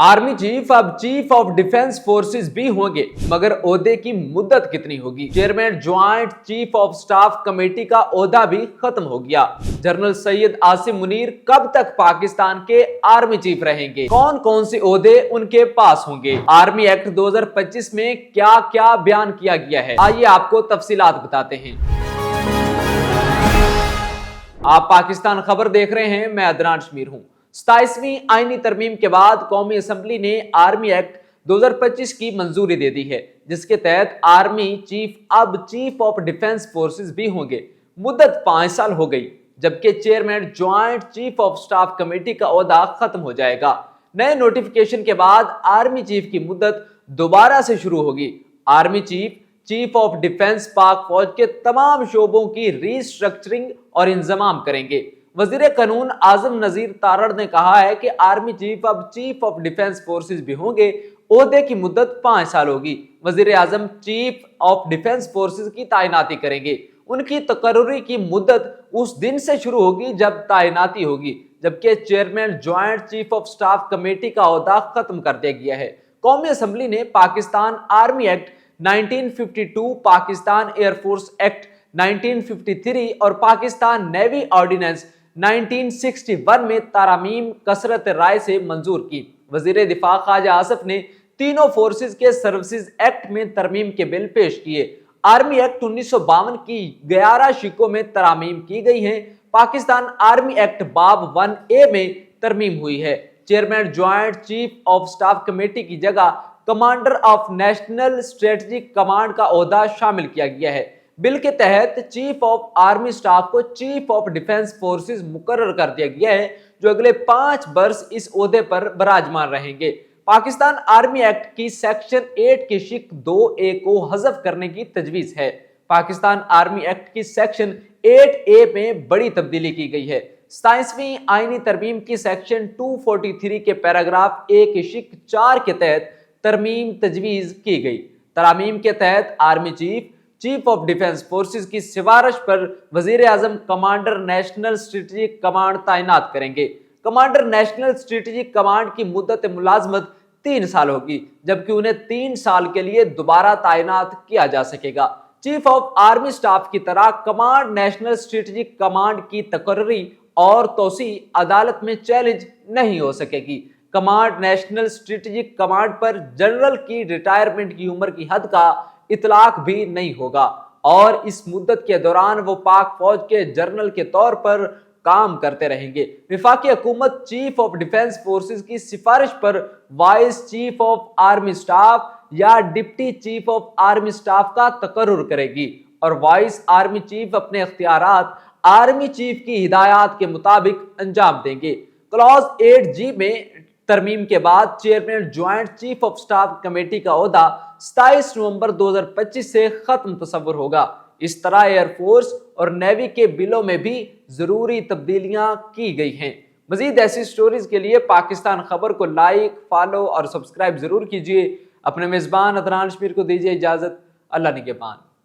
Army chief अब chief of defence forces भी होंगे, मगर ओहदे की मुद्दत कितनी होगी? Chairman joint chief of staff committee का ओहदा भी खत्म हो गया। जनरल सैयद आसिम मुनीर कब तक पाकिस्तान के आर्मी चीफ रहेंगे? कौन कौन से ओहदे उनके पास होंगे? आर्मी एक्ट 2025 में क्या क्या बयान किया गया है, आइए आपको तफसीलात बताते हैं। आप पाकिस्तान खबर देख रहे हैं, मैं अदनान शमीर हूं। 27वीं आईनी तरमीम के बाद कौमी असम्बली ने आर्मी एक्ट 2025 की मंजूरी दे दी है, जिसके तहत आर्मी चीफ अब चीफ ऑफ डिफेंस फोर्सेस भी होंगे। मुद्दत 5 साल हो गई, जबकि chairman joint chief of staff committee का ओहदा खत्म हो जाएगा। नए नोटिफिकेशन के बाद आर्मी चीफ की मुद्दत दोबारा से शुरू होगी। आर्मी चीफ ऑफ डिफेंस पाक फौज के तमाम शोबों की रीस्ट्रक्चरिंग और इंतजाम करेंगे। वजीर कानून आजम नजीर तारड़ ने कहा है कि आर्मी चीफ अब चीफ ऑफ डिफेंस फोर्सेस भी होंगे। ओहदे की मुद्दत 5 साल होगी। वजीर आजम चीफ ऑफ डिफेंस फोर्सेस की तैनाती करेंगे। उनकी तकर्री की मुद्दत उस दिन से शुरू होगी जब तैनाती होगी, जबकि chairman joint chief of staff committee का ओहदा खत्म कर दिया गया है। कौमी असम्बली ने Pakistan army act 1952, Pakistan air force act 1953 और पाकिस्तान नेवी ऑर्डिनेंस 1961 में तारामीम कसरत राय से मंजूर की। वजीर दिफा ख्वाजा आसिफ ने तीनों फोर्सेस के सर्विसेज एक्ट में तरमीम के बिल पेश किए। आर्मी एक्ट 1952 की 11 शिकों में तरमीम की गई हैं। पाकिस्तान आर्मी एक्ट बाब 1A में तरमीम हुई है। Chairman joint chief of staff committee की जगह commander of national strategic command का ओहदा शामिल किया गया है। बिल के तहत चीफ ऑफ आर्मी स्टाफ को चीफ ऑफ डिफेंस फोर्सेस मुकर्रर कर दिया गया है, जो अगले 5 वर्ष इस ओहदे पर विराजमान रहेंगे। पाकिस्तान आर्मी एक्ट की सेक्शन 8 की शिक 2A को हज़फ करने की तजवीज़ है। पाकिस्तान आर्मी एक्ट की सेक्शन 8A में बड़ी तब्दीली की गई है। 27वीं आईनी तरमीम की सेक्शन 243 के पैराग्राफ A की शिक 4 के तहत तरमीम तजवीज़ की गई। तरमीम के तहत army chief of defence forces की सिफारिश पर वजीर आजम कमांडर नेशनल स्ट्रेटेजिक कमांड तैनात करेंगे। कमांडर नेशनल स्ट्रेटेजिक कमांड की मुद्दत मुलाजमत 3 साल होगी, जबकि उन्हें 3 साल के लिए दोबारा तैनात किया जा सकेगा। चीफ ऑफ आर्मी स्टाफ की तरह कमांड नेशनल स्ट्रेटेजिक कमांड की तकर्री और तोसी अदालत में चैलेंज नहीं हो सकेगी। कमांड नेशनल स्ट्रेटेजिक कमांड पर जनरल की रिटायरमेंट की उम्र की हद का इतलाक भी नहीं होगा और इस मुद्दत के दौरान वो पाक फौज के जनरल के तौर पर काम करते रहेंगे। वफाकी हुकूमत चीफ ऑफ डिफेंस फोर्सेस की सिफारिश पर vice chief of army staff या deputy chief of army staff का तकर्रुर करेगी और वाइस आर्मी चीफ अपने इख्तियारात आर्मी चीफ की हिदायत के मुताबिक अंजाम देंगे। क्लॉज 8G में तरमीम के बाद chairman joint chief of staff committee का ओहदा 27 नवंबर 2025 से खत्म तस्वर होगा। इस तरह एयरफोर्स और नेवी के बिलों में भी जरूरी तब्दीलियां की गई हैं। मजीद ऐसी स्टोरीज के लिए पाकिस्तान खबर को लाइक, फॉलो और सब्सक्राइब जरूर कीजिए। अपने मेजबान अदनान शमीर को दीजिए इजाजत। अल्लाह निगहबान।